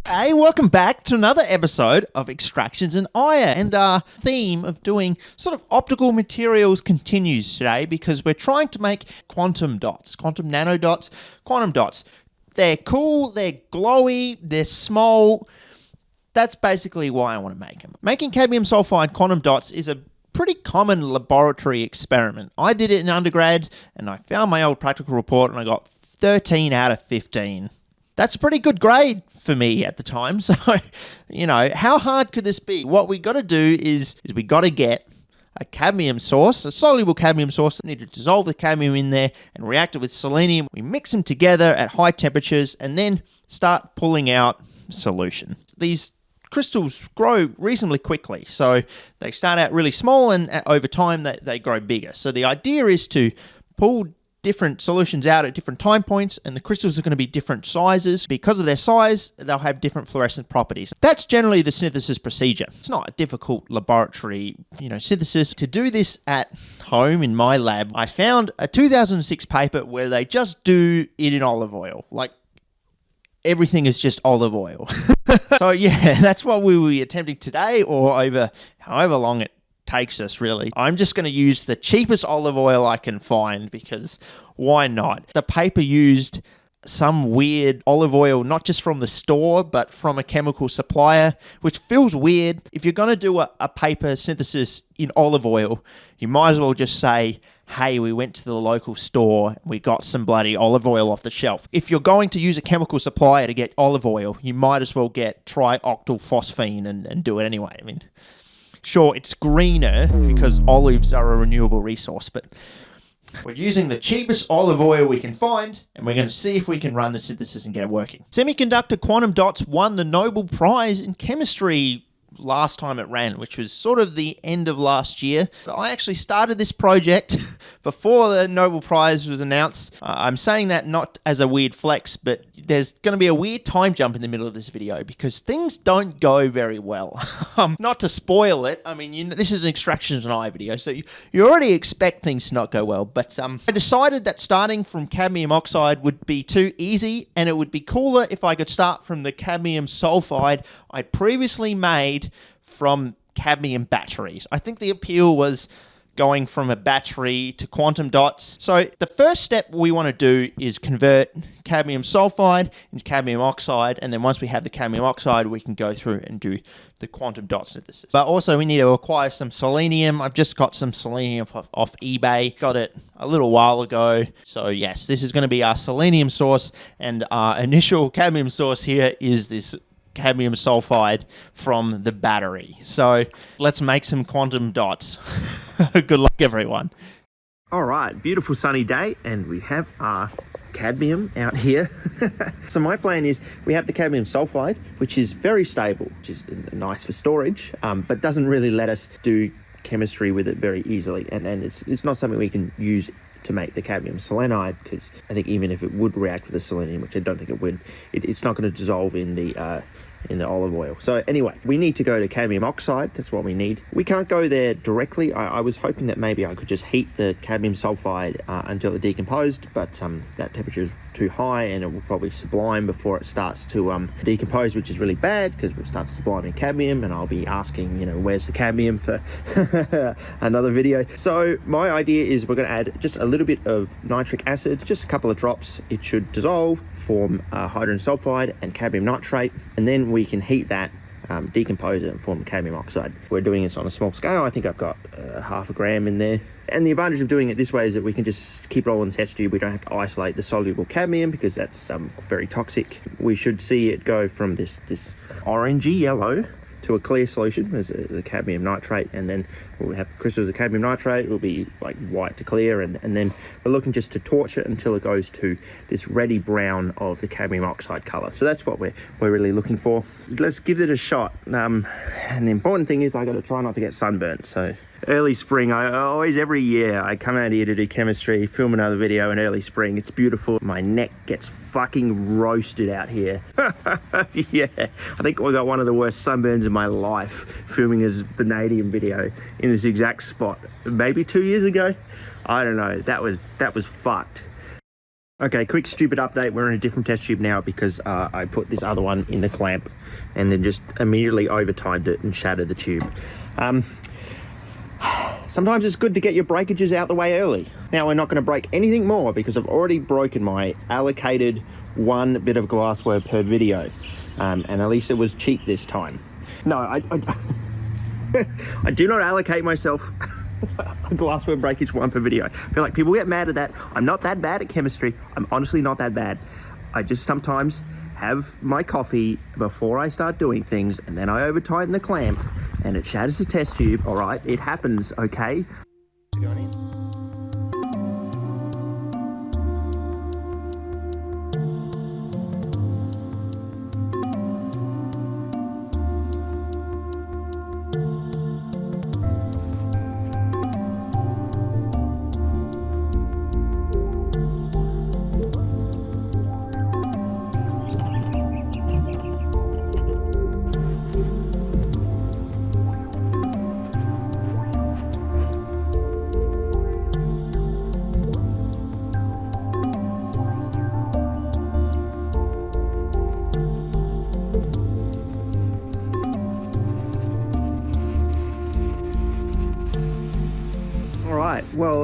Hey, welcome back to another episode of Extractions and Ire. And our theme of doing sort of optical materials continues today because we're trying to make quantum dots, quantum nanodots, quantum dots. They're cool, they're glowy, they're small. That's basically why I want to make them. Making cadmium sulfide quantum dots is a pretty common laboratory experiment. I did it in undergrad and I found my old practical report and I got 13 out of 15. That's a pretty good grade for me at the time. So, how hard could this be? What we got to do is we got to get a cadmium source, a soluble cadmium source. We need to dissolve the cadmium in there and react it with selenium. We mix them together at high temperatures and then start pulling out solution. These crystals grow reasonably quickly. So they start out really small and over time they grow bigger. So the idea is to pull different solutions out at different time points, and the crystals are going to be different sizes. Because of their size, they'll have different fluorescent properties. That's generally the synthesis procedure. It's not a difficult laboratory, synthesis. To do this at home in my lab, I found a 2006 paper where they just do it in olive oil. Like, everything is just olive oil. So yeah, that's what we will be attempting today, or over however long it takes us, really. I'm just going to use the cheapest olive oil I can find because why not? The paper used some weird olive oil, not just from the store, but from a chemical supplier, which feels weird. If you're going to do a paper synthesis in olive oil, you might as well just say, hey, we went to the local store, we got some bloody olive oil off the shelf. If you're going to use a chemical supplier to get olive oil, you might as well get trioctyl phosphine and do it anyway. I mean, sure, it's greener because olives are a renewable resource, but we're using the cheapest olive oil we can find, and we're going to see if we can run the synthesis and get it working. Semiconductor quantum dots won the Nobel Prize in chemistry last time it ran, which was sort of the end of last year. I actually started this project before the Nobel Prize was announced. I'm saying that not as a weird flex, but there's going to be a weird time jump in the middle of this video because things don't go very well. Not to spoil it, I mean, this is an Extractions and Ire video, so you already expect things to not go well, but I decided that starting from cadmium oxide would be too easy, and it would be cooler if I could start from the cadmium sulfide I'd previously made from cadmium batteries. I think the appeal was going from a battery to quantum dots. So the first step we want to do is convert cadmium sulfide into cadmium oxide, and then once we have the cadmium oxide, we can go through and do the quantum dot synthesis. But also we need to acquire some selenium. I've just got some selenium off eBay. Got it a little while ago. So yes, this is going to be our selenium source, and our initial cadmium source here is this cadmium sulfide from the battery. So let's make some quantum dots. Good luck, everyone. All right, beautiful sunny day, and we have our cadmium out here. So my plan is we have the cadmium sulfide, which is very stable, which is nice for storage, but doesn't really let us do chemistry with it very easily, and it's not something we can use to make the cadmium selenide, because I think even if it would react with the selenium, which I don't think it would, it's not going to dissolve in the olive oil. So anyway, we need to go to cadmium oxide. That's what we need. We can't go there directly. I was hoping that maybe I could just heat the cadmium sulfide until it decomposed, but that temperature is too high and it will probably sublime before it starts to decompose, which is really bad because we'll start subliming cadmium, and I'll be asking, where's the cadmium for another video. So my idea is we're going to add just a little bit of nitric acid, just a couple of drops. It should dissolve, form hydrogen sulfide and cadmium nitrate, and then we can heat that, decompose it and form cadmium oxide. We're doing this on a small scale. I think I've got half a gram in there. And the advantage of doing it this way is that we can just keep it all in the test tube. We don't have to isolate the soluble cadmium because that's very toxic. We should see it go from this orangey yellow to a clear solution as the cadmium nitrate, and then we'll have crystals of cadmium nitrate. It will be like white to clear, and then we're looking just to torch it until it goes to this reddy brown of the cadmium oxide color. So that's what we're really looking for. Let's give it a shot. And the important thing is I got to try not to get sunburnt. So early spring, I always, every year I come out here to do chemistry, film another video in early spring. It's beautiful. My neck gets fucking roasted out here. Yeah, I think I got one of the worst sunburns in my life filming this vanadium video in this exact spot maybe 2 years ago. I don't know, that was fucked. Okay, quick stupid update. We're in a different test tube now because I put this other one in the clamp and then just immediately over-timed it and shattered the tube. Sometimes it's good to get your breakages out the way early. Now we're not going to break anything more because I've already broken my allocated 1 bit of glassware per video. And at least it was cheap this time. No, I I do not allocate myself a glassware breakage 1 per video. I feel like people get mad at that. I'm not that bad at chemistry. I'm honestly not that bad. I just sometimes have my coffee before I start doing things, and then I over tighten the clamp and it shatters the test tube. All right, it happens, okay? Going in. Well,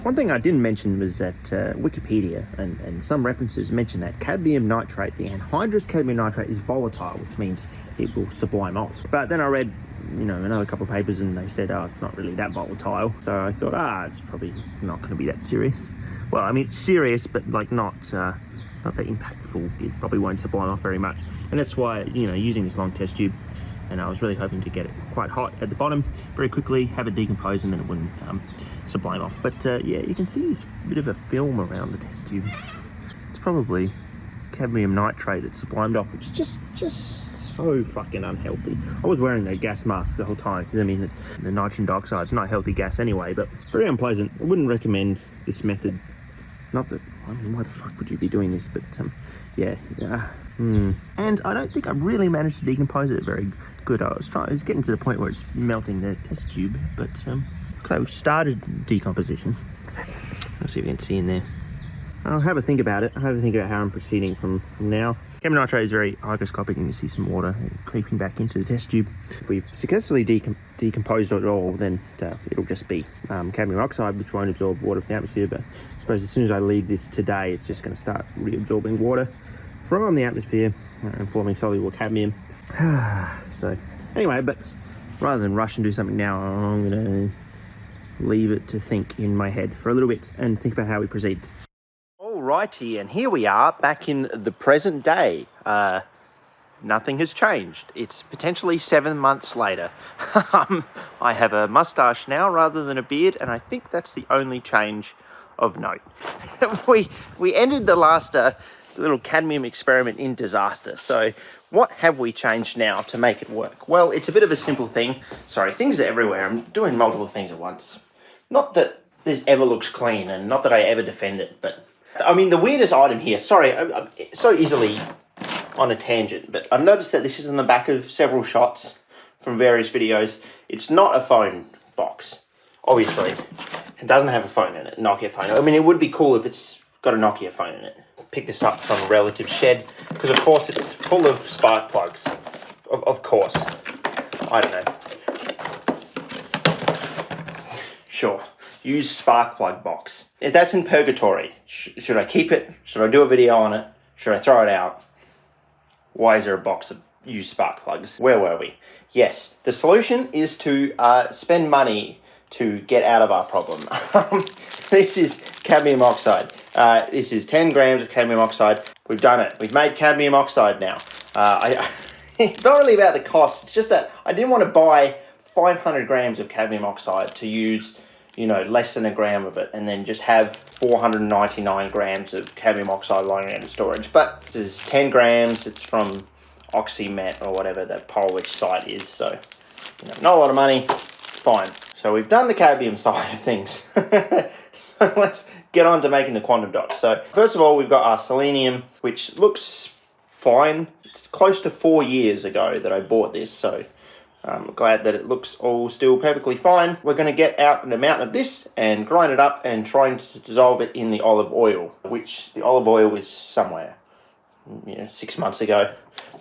one thing I didn't mention was that Wikipedia and some references mention that cadmium nitrate, the anhydrous cadmium nitrate, is volatile, which means it will sublime off. But then I read, you know, another couple of papers and they said, oh, it's not really that volatile. So I thought, it's probably not going to be that serious. Well, I mean, it's serious, but like not that impactful. It probably won't sublime off very much. And that's why, you know, using this long test tube, and I was really hoping to get it quite hot at the bottom very quickly, have it decompose, and then it wouldn't sublime off. But yeah, you can see this bit of a film around the test tube. It's probably cadmium nitrate that's sublimed off, which is just so fucking unhealthy. I was wearing a gas mask the whole time because I mean, the nitrogen dioxide is not a healthy gas anyway, but very unpleasant. I wouldn't recommend this method. Not that, I mean, why the fuck would you be doing this? But yeah. And I don't think I really managed to decompose it very good. I was getting to the point where it's melting the test tube, but okay, we started decomposition. Let's see if you can see in there. I'll have a think about it. I'll have a think about how I'm proceeding from now. Cadmium nitrate is very hygroscopic, and you see some water creeping back into the test tube. If we've successfully decomposed it all, then it'll just be cadmium oxide, which won't absorb water from the atmosphere. But I suppose as soon as I leave this today, it's just going to start reabsorbing water from the atmosphere and forming soluble cadmium. So anyway, but rather than rush and do something now, I'm going to leave it to think in my head for a little bit and think about how we proceed. Alrighty, and here we are back in the present day. Nothing has changed. It's potentially 7 months later. I have a mustache now rather than a beard, and I think that's the only change of note. we ended the last little cadmium experiment in disaster. So what have we changed now to make it work? Well, it's a bit of a simple thing. Sorry, things are everywhere. I'm doing multiple things at once. Not that this ever looks clean, and not that I ever defend it, but I mean, the weirdest item here, sorry, I'm so easily on a tangent, but I've noticed that this is on the back of several shots from various videos. It's not a phone box, obviously. It doesn't have a phone in it, Nokia phone. I mean, it would be cool if it's got a Nokia phone in it. Pick this up from a relative shed, because of course it's full of spark plugs. Of course. I don't know. Sure. Use spark plug box. If that's in purgatory, should I keep it? Should I do a video on it? Should I throw it out? Why is there a box of used spark plugs? Where were we? Yes, the solution is to spend money to get out of our problem. This is cadmium oxide. This is 10 grams of cadmium oxide. We've done it. We've made cadmium oxide now. It's not really about the cost. It's just that I didn't want to buy 500 grams of cadmium oxide to use, you know, less than a gram of it, and then just have 499 grams of cadmium oxide lying around in storage. But this is 10 grams. It's from Oxymet or whatever that Polish site is. So, you know, not a lot of money. Fine. So we've done the cadmium side of things. So let's get on to making the quantum dots. So first of all, we've got our selenium, which looks fine. It's close to 4 years ago that I bought this, so I'm glad that it looks all still perfectly fine. We're going to get out an amount of this and grind it up and try to dissolve it in the olive oil, which the olive oil is somewhere, 6 months ago.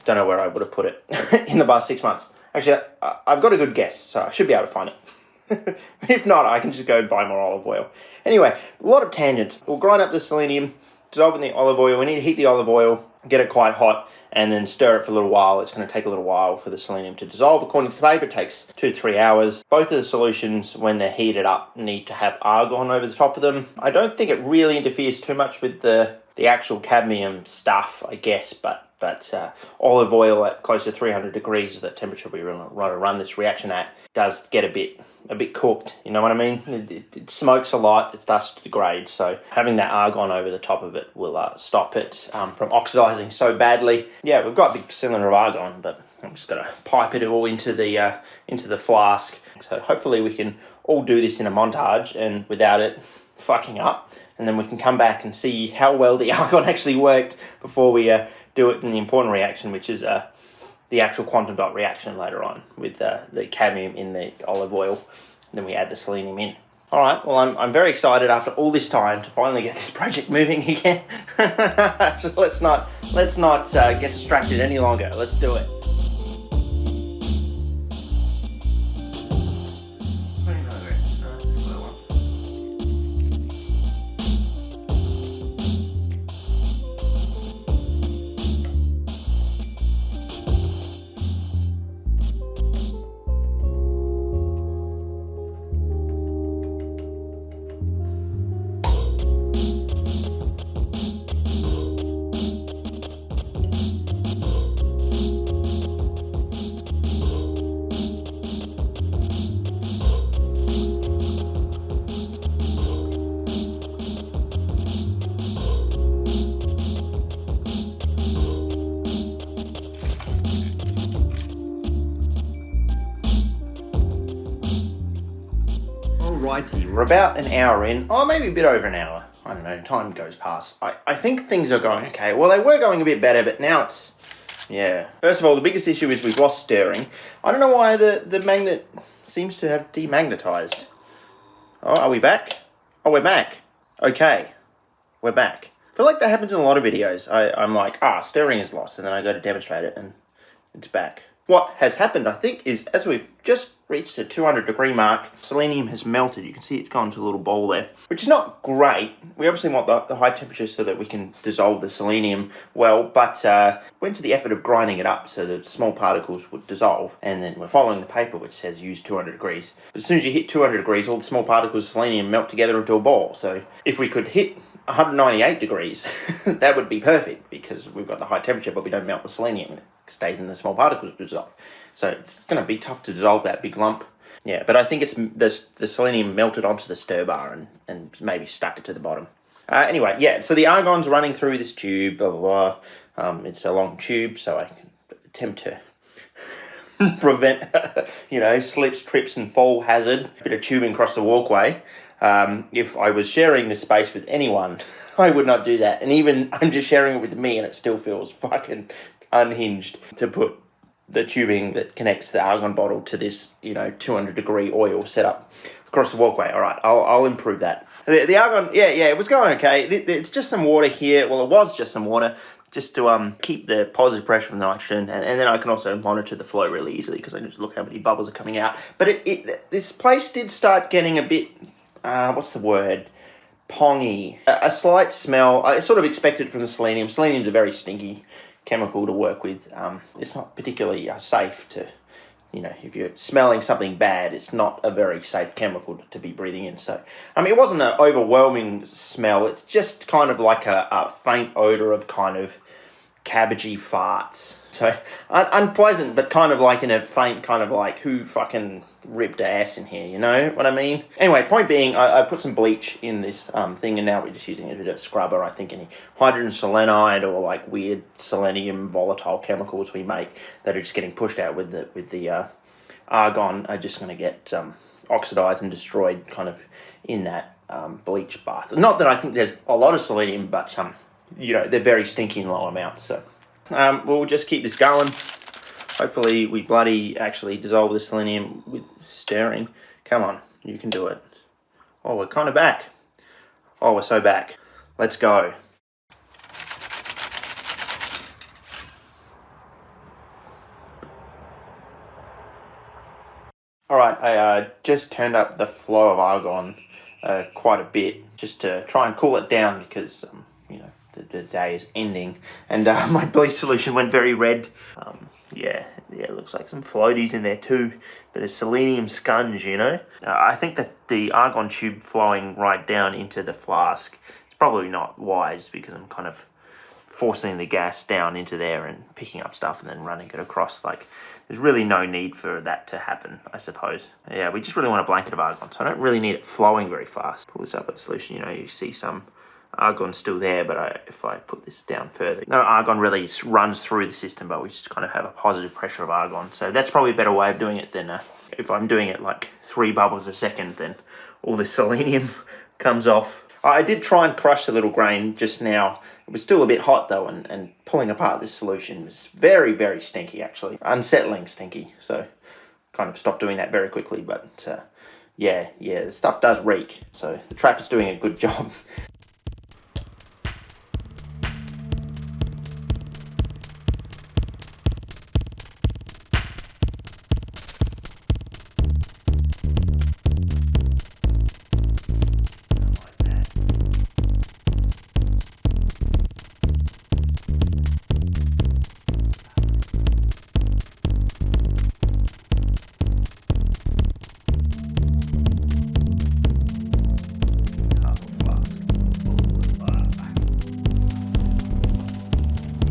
Don't know where I would have put it in the past 6 months. Actually, I've got a good guess, so I should be able to find it. If not, I can just go and buy more olive oil. Anyway, a lot of tangents. We'll grind up the selenium, dissolve in the olive oil. We need to heat the olive oil, get it quite hot, and then stir it for a little while. It's going to take a little while for the selenium to dissolve. According to the paper, it takes 2 to 3 hours. Both of the solutions, when they're heated up, need to have argon over the top of them. I don't think it really interferes too much with the actual cadmium stuff, I guess, but olive oil at close to 300 degrees, the temperature we want to run this reaction at, does get a bit cooked, you know what I mean? It smokes a lot, it starts to degrade, so having that argon over the top of it will stop it from oxidizing so badly. Yeah, we've got a big cylinder of argon, but I'm just going to pipe it all into the flask. So hopefully we can all do this in a montage and without it fucking up, and then we can come back and see how well the argon actually worked before we do it in the important reaction, which is the actual quantum dot reaction later on with the cadmium in the olive oil. Then we add the selenium in. All right, well, I'm very excited after all this time to finally get this project moving again. So let's not get distracted any longer. Let's do it. Alrighty, we're about an hour in, or maybe a bit over an hour. I don't know, time goes past. I think things are going okay. Well, they were going a bit better, but now it's, yeah. First of all, the biggest issue is we've lost stirring. I don't know why the magnet seems to have demagnetized. Oh, are we back? Oh, we're back. Okay, we're back. I feel like that happens in a lot of videos. I'm like, stirring is lost, and then I go to demonstrate it, and it's back. What has happened, I think, is as we've just reached the 200 degree mark, selenium has melted. You can see it's gone to a little ball there, which is not great. We obviously want the high temperature so that we can dissolve the selenium well, but went to the effort of grinding it up so that small particles would dissolve, and then we're following the paper which says use 200 degrees. But as soon as you hit 200 degrees, all the small particles of selenium melt together into a ball. So if we could hit 198 degrees, that would be perfect because we've got the high temperature, but we don't melt the selenium. It stays in the small particles to dissolve. So it's going to be tough to dissolve that big lump. Yeah, but I think it's the selenium melted onto the stir bar and maybe stuck it to the bottom. Anyway, yeah, so the argon's running through this tube, blah, blah, blah. It's a long tube, so I can attempt to prevent, slips, trips, and fall hazard. A bit of tubing across the walkway. If I was sharing this space with anyone, I would not do that. And even I'm just sharing it with me, and it still feels fucking unhinged to put the tubing that connects the argon bottle to this, 200 degree oil set up across the walkway. All right, I'll improve that. The argon, yeah, it was going okay. It's just some water here. Well, it was just some water, just to keep the positive pressure from the nitrogen, and then I can also monitor the flow really easily because I can just look how many bubbles are coming out. But this place did start getting a bit, what's the word? Pongy. A slight smell. I sort of expected from the selenium. Selenium's a very stinky chemical to work with. It's not particularly safe to, if you're smelling something bad, it's not a very safe chemical to be breathing in. So, it wasn't an overwhelming smell. It's just kind of like a faint odor of kind of cabbagey farts. So, unpleasant, but kind of like in a faint kind of like, who fucking ripped ass in here, you know what I mean? Anyway, point being, I put some bleach in this thing, and now we're just using it as a scrubber. I think any hydrogen selenide or like weird selenium volatile chemicals we make that are just getting pushed out with the argon are just going to get oxidized and destroyed kind of in that bleach bath. Not that I think there's a lot of selenium, but they're very stinky in low amounts. So we'll just keep this going. Hopefully we bloody actually dissolve the selenium with stirring. Come on, you can do it. Oh, we're kind of back. Oh, we're so back. Let's go. Alright, I just turned up the flow of argon quite a bit just to try and cool it down because, you know, the day is ending, and my bleach solution went very red. Yeah, it looks like some floaties in there too, but a selenium sponge, you know. I think that the argon tube flowing right down into the flask is probably not wise because I'm kind of forcing the gas down into there and picking up stuff and then running it across. Like, there's really no need for that to happen, I suppose. Yeah, we just really want a blanket of argon, so I don't really need it flowing very fast. Pull this up at solution, you know, you see some argon still there, but if I put this down further, no argon really runs through the system, but we just kind of have a positive pressure of argon. So that's probably a better way of doing it than if I'm doing it like 3 bubbles a second, then all the selenium comes off. I did try and crush the little grain just now. It was still a bit hot though, and pulling apart this solution was very, very stinky actually. Unsettling stinky, so kind of stopped doing that very quickly, but yeah, the stuff does reek, so the trap is doing a good job.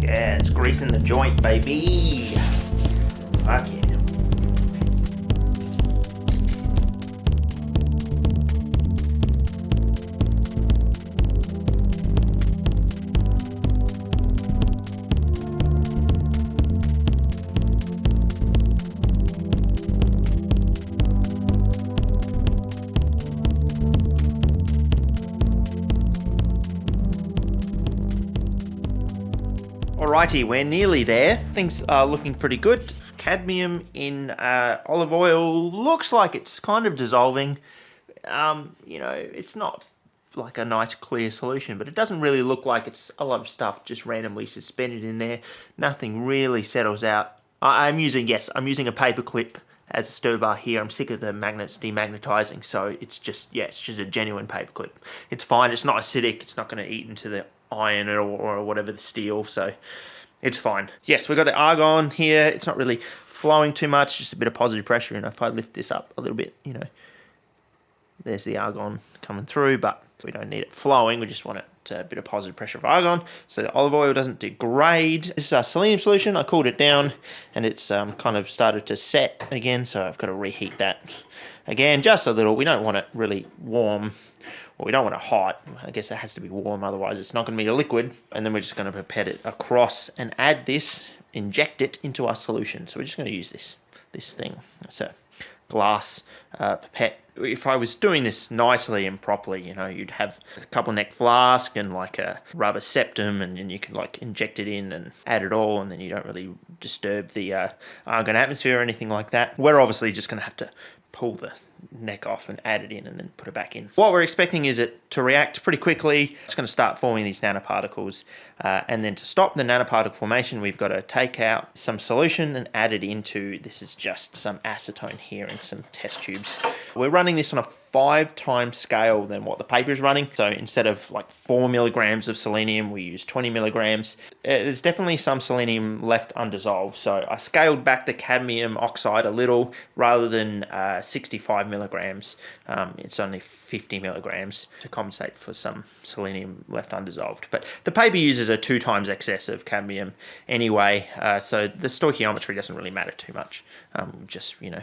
Yeah, it's greasing the joint, baby. Fuck yeah. Alrighty, we're nearly there. Things are looking pretty good. Cadmium in olive oil looks like it's kind of dissolving. You know, it's not like a nice clear solution, but it doesn't really look like it's a lot of stuff just randomly suspended in there. Nothing really settles out. I'm using a paper clip as a stir bar here. I'm sick of the magnets demagnetizing, so it's just a genuine paper clip. It's fine, it's not acidic, it's not going to eat into the iron or whatever, the steel, so it's fine. Yes, we've got the argon here. It's not really flowing too much, just a bit of positive pressure, and if I lift this up a little bit, you know, there's the argon coming through, but we don't need it flowing, we just want it a bit of positive pressure of argon so the olive oil doesn't degrade. This is our selenium solution. I cooled it down and it's kind of started to set again, so I've got to reheat that again just a little. We don't want it really warm, or we don't want it hot. I guess it has to be warm, otherwise it's not going to be a liquid. And then we're just going to pipette it across and add this, inject it into our solution. So we're just going to use this thing. It's a glass pipette. If I was doing this nicely and properly, you know, you'd have a couple neck flask and like a rubber septum, and then you can like inject it in and add it all, and then you don't really disturb the argon atmosphere or anything like that. We're obviously just going to have to pull the neck off and add it in and then put it back in. What we're expecting is it to react pretty quickly. It's going to start forming these nanoparticles, and then to stop the nanoparticle formation, we've got to take out some solution and add it into, this is just some acetone here in some test tubes. We're running this on a 5 times scale than what the paper is running. So instead of like 4 milligrams of selenium, we use 20 milligrams. There's definitely some selenium left undissolved. So I scaled back the cadmium oxide a little. Rather than 65 milligrams, it's only 50 milligrams to compensate for some selenium left undissolved. But the paper uses a 2 times excess of cadmium anyway, so the stoichiometry doesn't really matter too much. Just, you know,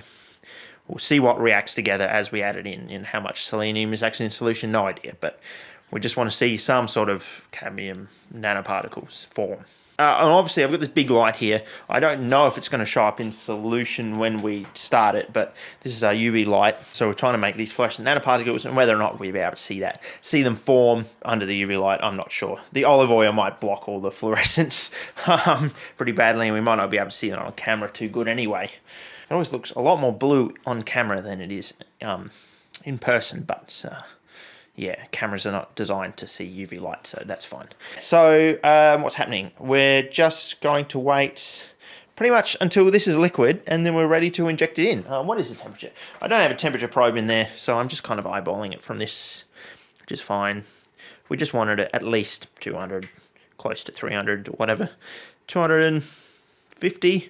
we'll see what reacts together as we add it in, and how much selenium is actually in solution, no idea, but we just want to see some sort of cadmium nanoparticles form. And obviously I've got this big light here. I don't know if it's going to show up in solution when we start it, but this is our UV light. So we're trying to make these fluorescent nanoparticles, and whether or not we'll be able to see them form under the UV light, I'm not sure. The olive oil might block all the fluorescence pretty badly, and we might not be able to see it on camera too good anyway. It always looks a lot more blue on camera than it is in person, but yeah, cameras are not designed to see UV light, so that's fine. So what's happening? We're just going to wait pretty much until this is liquid, and then we're ready to inject it in. What is the temperature? I don't have a temperature probe in there, so I'm just kind of eyeballing it from this, which is fine. We just wanted it at least 200, close to 300, whatever. 250.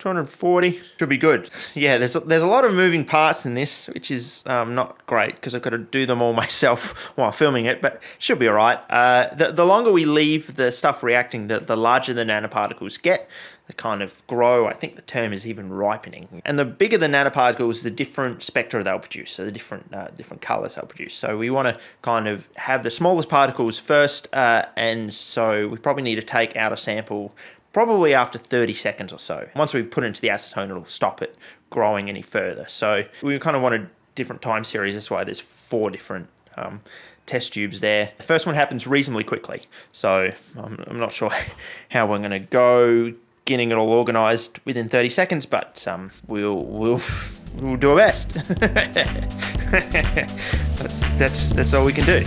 240 should be good. Yeah, there's a lot of moving parts in this, which is not great because I've got to do them all myself while filming it, but should be all right. The longer we leave the stuff reacting, the larger the nanoparticles get. They kind of grow. I think the term is even ripening. And the bigger the nanoparticles, the different spectra they'll produce, so the different colors they'll produce. So we want to kind of have the smallest particles first, and so we probably need to take out a sample probably after 30 seconds or so. Once we put it into the acetone, it'll stop it growing any further. So we kind of wanted different time series. That's why there's 4 different test tubes there. The first one happens reasonably quickly, so I'm not sure how we're going to go getting it all organized within 30 seconds, but we'll do our best. that's all we can do.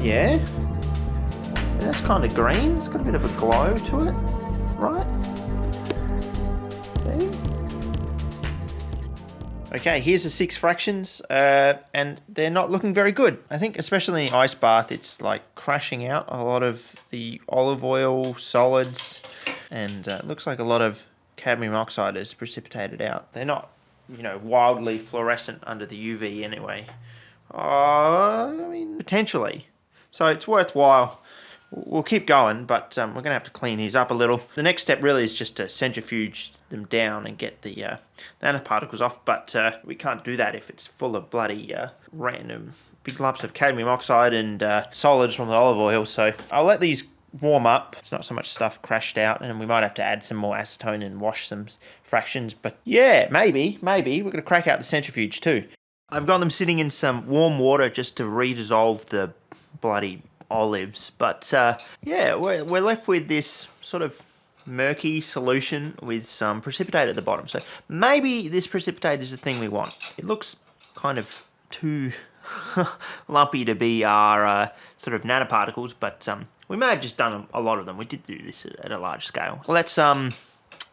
Yeah, that's kind of green. It's got a bit of a glow to it, right? Okay, here's the 6 fractions, and they're not looking very good. I think especially in ice bath, it's like crashing out a lot of the olive oil solids, and it looks like a lot of cadmium oxide is precipitated out. They're not, wildly fluorescent under the UV anyway. I mean, potentially. So it's worthwhile. We'll keep going, but we're going to have to clean these up a little. The next step really is just to centrifuge them down and get the nanoparticles off, but we can't do that if it's full of bloody random big lumps of cadmium oxide and solids from the olive oil. So I'll let these warm up. It's not so much stuff crashed out, and we might have to add some more acetone and wash some fractions, but yeah, maybe we're going to crack out the centrifuge too. I've got them sitting in some warm water just to redissolve the bloody olives, but yeah, we're left with this sort of murky solution with some precipitate at the bottom. So maybe this precipitate is the thing we want. It looks kind of too lumpy to be our sort of nanoparticles, but we may have just done a lot of them. We did do this at a large scale. Let's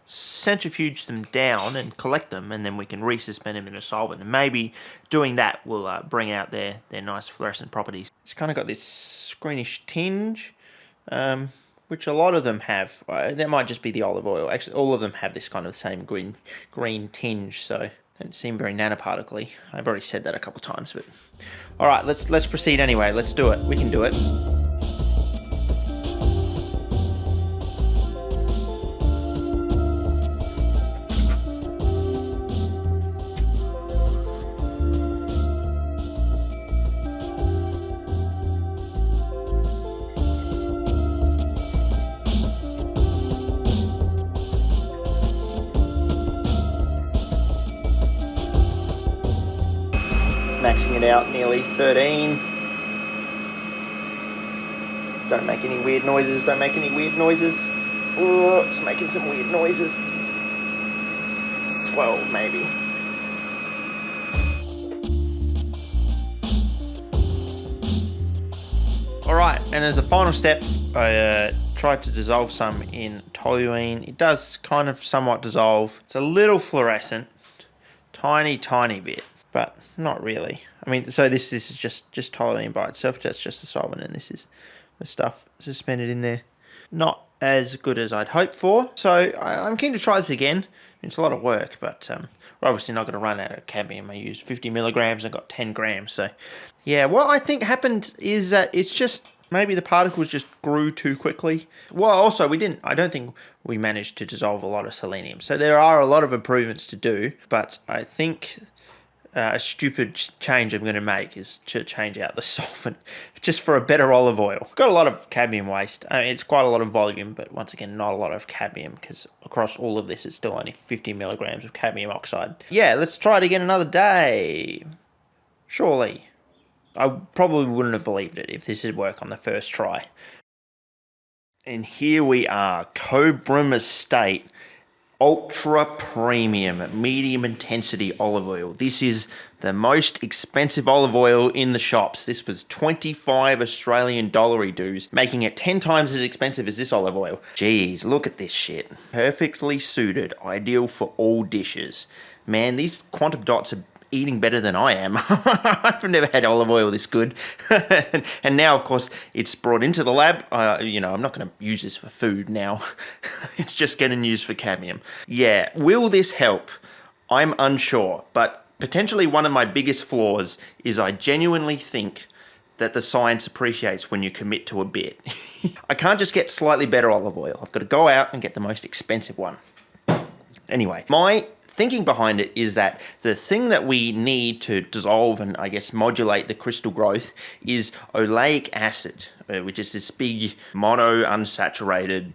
centrifuge them down and collect them, and then we can resuspend them in a solvent, and maybe doing that will bring out their nice fluorescent properties. It's kind of got this greenish tinge, which a lot of them have. That might just be the olive oil. Actually, all of them have this kind of same green tinge, so don't seem very nanoparticle-y. I've already said that a couple times, but all right, let's proceed anyway. Let's do it. We can do it. Maxing it out nearly 13. Don't make any weird noises, don't make any weird noises. Oh, it's making some weird noises. 12 maybe. Alright, and as a final step, I tried to dissolve some in toluene. It does kind of somewhat dissolve. It's a little fluorescent, tiny bit. but not really. I mean, so this is just toluene by itself. That's just the solvent, and this is the stuff suspended in there. Not as good as I'd hoped for. So I'm keen to try this again. It's a lot of work, but we're obviously not going to run out of cadmium. I used 50 milligrams and got 10 grams. So yeah, what I think happened is that it's just maybe the particles just grew too quickly. Well, also I don't think we managed to dissolve a lot of selenium. So there are a lot of improvements to do, but I think a stupid change I'm going to make is to change out the solvent just for a better olive oil. Got a lot of cadmium waste. I mean, it's quite a lot of volume, but once again, not a lot of cadmium, because across all of this, it's still only 50 milligrams of cadmium oxide. Yeah, let's try it again another day. Surely. I probably wouldn't have believed it if this had worked on the first try. And here we are, Cobram Estate Ultra Premium Medium Intensity Olive Oil. This is the most expensive olive oil in the shops. This was 25 Australian dollary dues, making it 10 times as expensive as this olive oil. Jeez, look at this shit. Perfectly suited, ideal for all dishes. Man, these quantum dots are eating better than I am. I've never had olive oil this good. And now, of course, it's brought into the lab. I'm not going to use this for food now. It's just getting used for cadmium. Yeah, will this help? I'm unsure, but potentially one of my biggest flaws is I genuinely think that the science appreciates when you commit to a bit. I can't just get slightly better olive oil. I've got to go out and get the most expensive one. Anyway, my thinking behind it is that the thing that we need to dissolve and I guess modulate the crystal growth is oleic acid, which is this big monounsaturated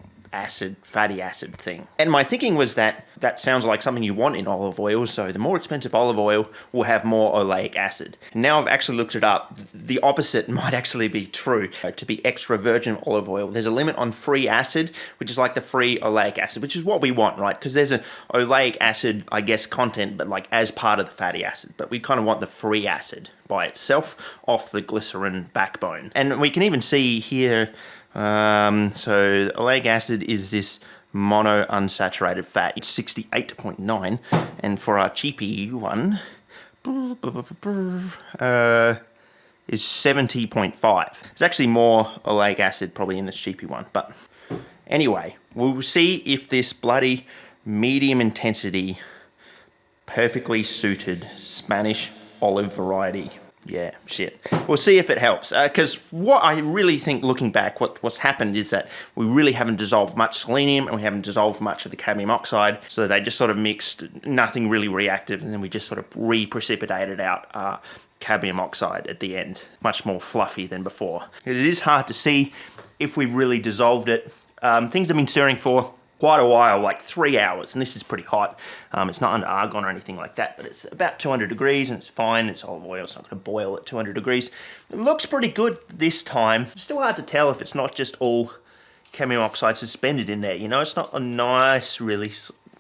fatty acid thing. And my thinking was that sounds like something you want in olive oil, so the more expensive olive oil will have more oleic acid. Now I've actually looked it up. The opposite might actually be true. To be extra virgin olive oil, there's a limit on free acid, which is like the free oleic acid, which is what we want, right? Because there's an oleic acid, I guess, content, but like as part of the fatty acid. But we kind of want the free acid by itself off the glycerin backbone. And we can even see here, so oleic acid is this monounsaturated fat. It's 68.9, and for our cheapy one is 70.5. There's actually more oleic acid probably in this cheapy one, but anyway, we'll see if this bloody medium intensity, perfectly suited Spanish olive variety, yeah, shit. We'll see if it helps. Because what I really think, looking back, what's happened is that we really haven't dissolved much selenium and we haven't dissolved much of the cadmium oxide. So they just sort of mixed, nothing really reactive, and then we just sort of re-precipitated out cadmium oxide at the end. Much more fluffy than before. It is hard to see if we've really dissolved it. Things have been stirring for quite a while, like 3 hours, and this is pretty hot. It's not under argon or anything like that, but it's about 200 degrees and it's fine. It's olive oil, it's not going to boil at 200 degrees. It looks pretty good this time. Still hard to tell if it's not just all cadmium oxide suspended in there, you know? It's not a nice, really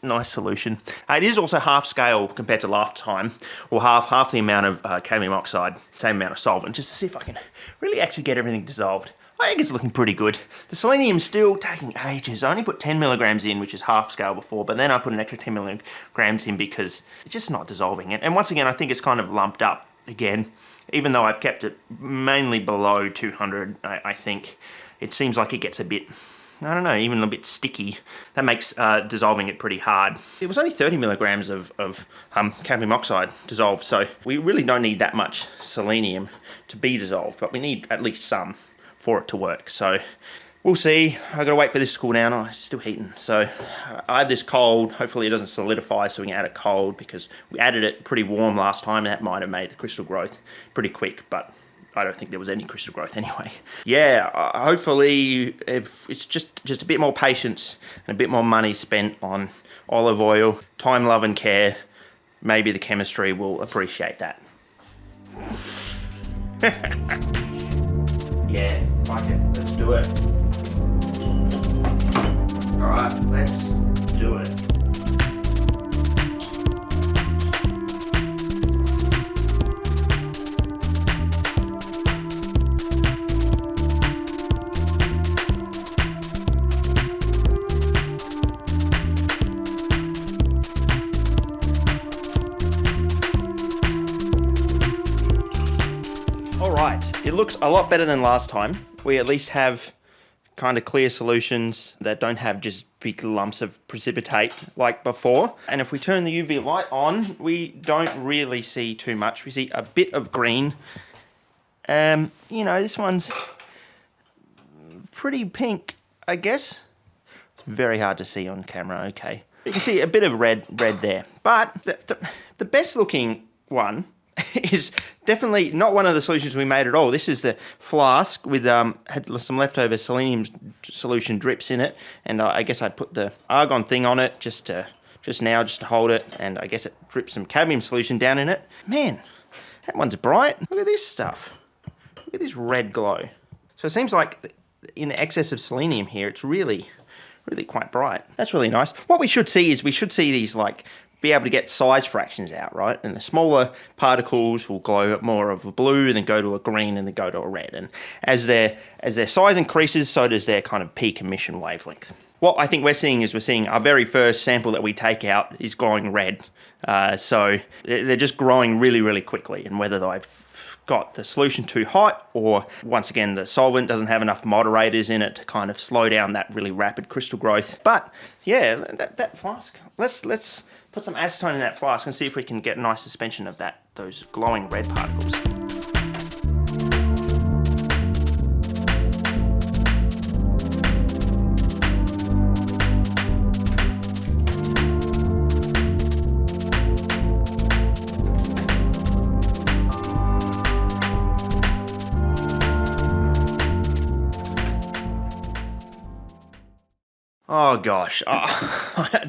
nice solution. It is also half scale compared to last time, or half the amount of cadmium oxide, same amount of solvent, just to see if I can really actually get everything dissolved. I think it's looking pretty good. The selenium's still taking ages. I only put 10 milligrams in, which is half scale before, but then I put an extra 10 milligrams in because it's just not dissolving it. And once again, I think it's kind of lumped up again. Even though I've kept it mainly below 200, I think it seems like it gets a bit, I don't know, even a bit sticky. That makes dissolving it pretty hard. It was only 30 milligrams of cadmium oxide dissolved, so we really don't need that much selenium to be dissolved, but we need at least some for it to work. So we'll see. I gotta wait for this to cool down. Oh, it's still heating. So I have this cold. Hopefully it doesn't solidify, so we can add it cold, because we added it pretty warm last time. That might have made the crystal growth pretty quick, but I don't think there was any crystal growth anyway. Yeah, hopefully it's just a bit more patience and a bit more money spent on olive oil, time, love and care. Maybe the chemistry will appreciate that. Yeah, fuck it, let's do it. Alright, let's do it. It looks a lot better than last time. We at least have kind of clear solutions that don't have just big lumps of precipitate like before. And if we turn the UV light on, we don't really see too much. We see a bit of green. You know, this one's pretty pink, I guess. It's very hard to see on camera, okay. You can see a bit of red there. But the best looking one is definitely not one of the solutions we made at all. This is the flask with had some leftover selenium solution drips in it, and I guess I put the argon thing on it just to hold it, and I guess it drips some cadmium solution down in it. Man, that one's bright. Look at this stuff. Look at this red glow. So it seems like in the excess of selenium here, it's really quite bright. That's really nice. What we should see is these like be able to get size fractions out, right? And the smaller particles will glow more of a blue, and then go to a green, and then go to a red. And as their size increases, so does their kind of peak emission wavelength. What I think we're seeing is our very first sample that we take out is glowing red. So they're just growing really, really quickly. And whether they've got the solution too hot, or once again the solvent doesn't have enough moderators in it to kind of slow down that really rapid crystal growth. But yeah, that flask, let's put some acetone in that flask and see if we can get a nice suspension of those glowing red particles. Oh gosh,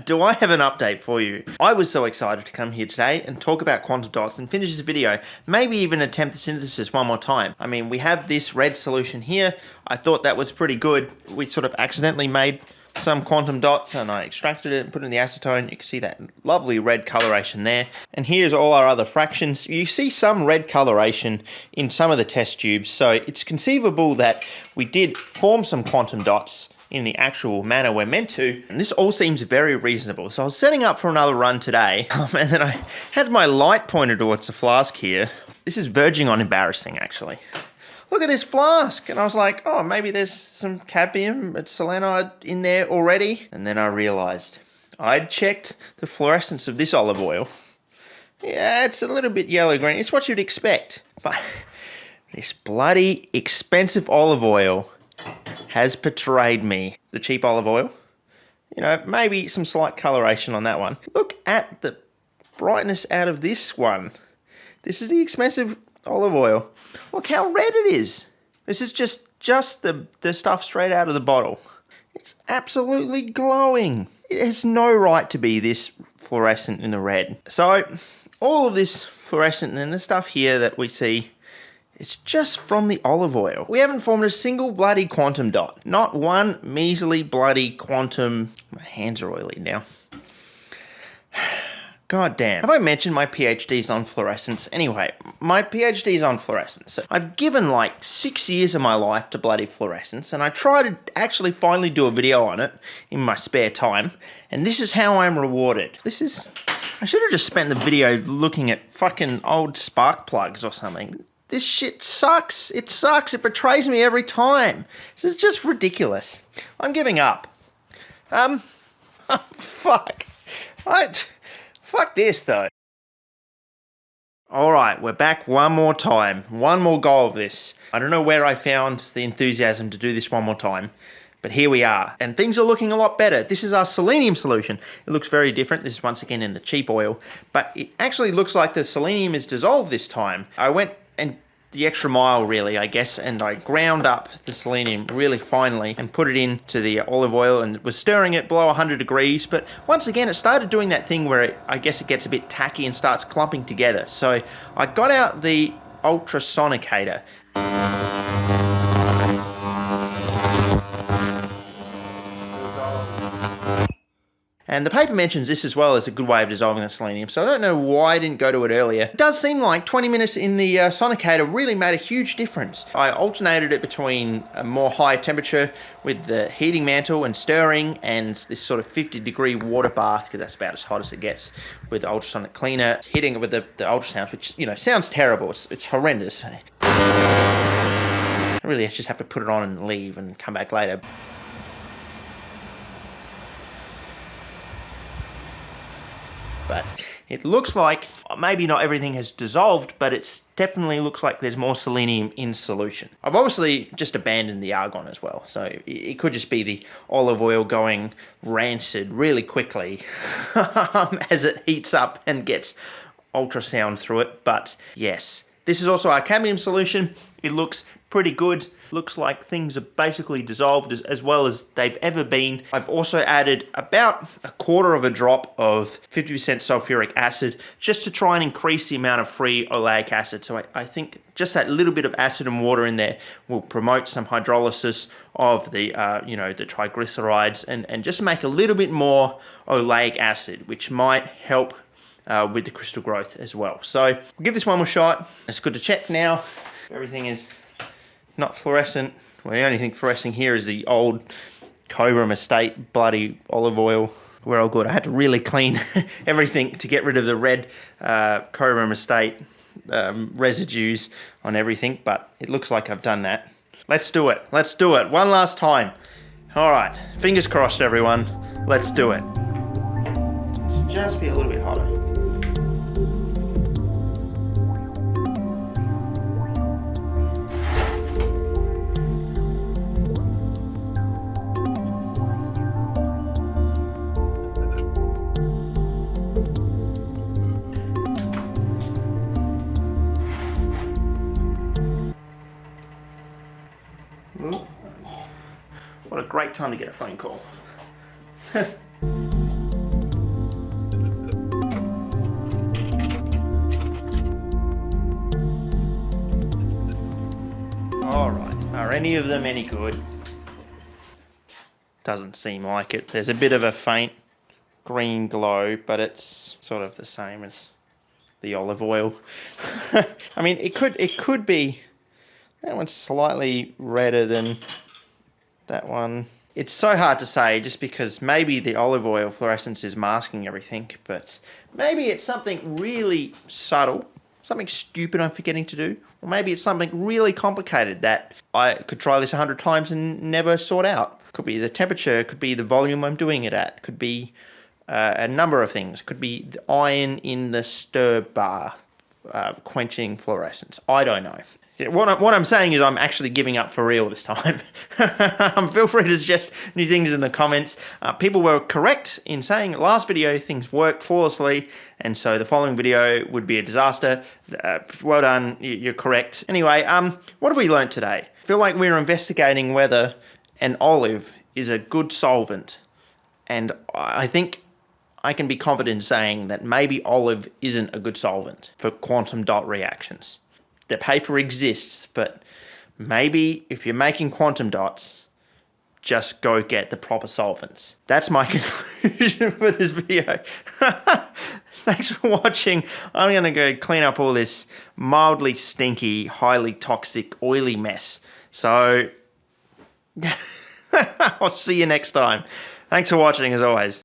do I have an update for you? I was so excited to come here today and talk about quantum dots and finish this video, maybe even attempt the synthesis one more time. I mean, we have this red solution here. I thought that was pretty good. We sort of accidentally made some quantum dots, and I extracted it and put it in the acetone. You can see that lovely red coloration there. And here's all our other fractions. You see some red coloration in some of the test tubes, so it's conceivable that we did form some quantum dots in the actual manner we're meant to, and this all seems very reasonable. So I was setting up for another run today, and then I had my light pointed towards the flask here. This is verging on embarrassing, actually. Look at this flask, and I was like, oh, maybe there's some cadmium and selenide in there already. And then I realized I'd checked the fluorescence of this olive oil. Yeah, it's a little bit yellow-green. It's what you'd expect, but this bloody expensive olive oil has betrayed me. The cheap olive oil, you know, maybe some slight coloration on that one. Look at the brightness out of this one. This is the expensive olive oil. Look how red it is. This is just the stuff straight out of the bottle. It's absolutely glowing. It has no right to be this fluorescent in the red. So all of this fluorescent and the stuff here that we see, it's just from the olive oil. We haven't formed a single bloody quantum dot. Not one measly bloody quantum. My hands are oily now. God damn. Have I mentioned my PhD's on fluorescence? Anyway, my PhD's on fluorescence. So I've given like 6 years of my life to bloody fluorescence, and I try to actually finally do a video on it in my spare time, and this is how I'm rewarded. I should have just spent the video looking at fucking old spark plugs or something. This shit sucks. It sucks. It betrays me every time. This is just ridiculous. I'm giving up. Fuck. Fuck this, though. Alright, we're back one more time. One more go of this. I don't know where I found the enthusiasm to do this one more time, but here we are. And things are looking a lot better. This is our selenium solution. It looks very different. This is once again in the cheap oil, but it actually looks like the selenium is dissolved this time. I went and the extra mile, really, I guess, and I ground up the selenium really finely and put it into the olive oil and was stirring it below 100 degrees. But once again, it started doing that thing where I guess it gets a bit tacky and starts clumping together. So I got out the ultrasonicator. And the paper mentions this as well as a good way of dissolving the selenium, so I don't know why I didn't go to it earlier. It does seem like 20 minutes in the sonicator really made a huge difference. I alternated it between a more high temperature with the heating mantle and stirring, and this sort of 50-degree water bath, because that's about as hot as it gets, with the ultrasonic cleaner, hitting it with the ultrasound, which, you know, sounds terrible. It's horrendous. I really just have to put it on and leave and come back later. But it looks like maybe not everything has dissolved, but it definitely looks like there's more selenium in solution. I've obviously just abandoned the argon as well, so it could just be the olive oil going rancid really quickly as it heats up and gets ultrasound through it. But yes, this is also our cadmium solution. It looks pretty good. Looks like things are basically dissolved as well as they've ever been. I've also added about a quarter of a drop of 50% sulfuric acid just to try and increase the amount of free oleic acid. So I think just that little bit of acid and water in there will promote some hydrolysis of the the triglycerides and just make a little bit more oleic acid, which might help with the crystal growth as well. So we'll give this one more shot. It's good to check now. Everything is not fluorescent. Well, the only thing fluorescing here is the old Cobram Estate bloody olive oil. We're all good. I had to really clean everything to get rid of the red Cobram Estate residues on everything, but it looks like I've done that. Let's do it. Let's do it. One last time. All right. Fingers crossed, everyone. Let's do it. It should just be a little bit hotter. What a great time to get a phone call. Alright, are any of them any good? Doesn't seem like it. There's a bit of a faint green glow, but it's sort of the same as the olive oil. I mean, it could be, that one's slightly redder than that one. It's so hard to say just because maybe the olive oil fluorescence is masking everything, but maybe it's something really subtle, something stupid I'm forgetting to do, or maybe it's something really complicated that I could try this 100 times and never sort out. Could be the temperature, could be the volume I'm doing it at, could be a number of things. Could be the iron in the stir bar quenching fluorescence. I don't know. What I'm saying is I'm actually giving up for real this time. Feel free to suggest new things in the comments. People were correct in saying last video things worked flawlessly, and so the following video would be a disaster. Well done, you're correct. Anyway, what have we learned today? I feel like we're investigating whether an olive is a good solvent, and I think I can be confident in saying that maybe olive isn't a good solvent for quantum dot reactions. The paper exists, but maybe if you're making quantum dots, just go get the proper solvents. That's my conclusion for this video. Thanks for watching. I'm going to go clean up all this mildly stinky, highly toxic, oily mess. So I'll see you next time. Thanks for watching as always.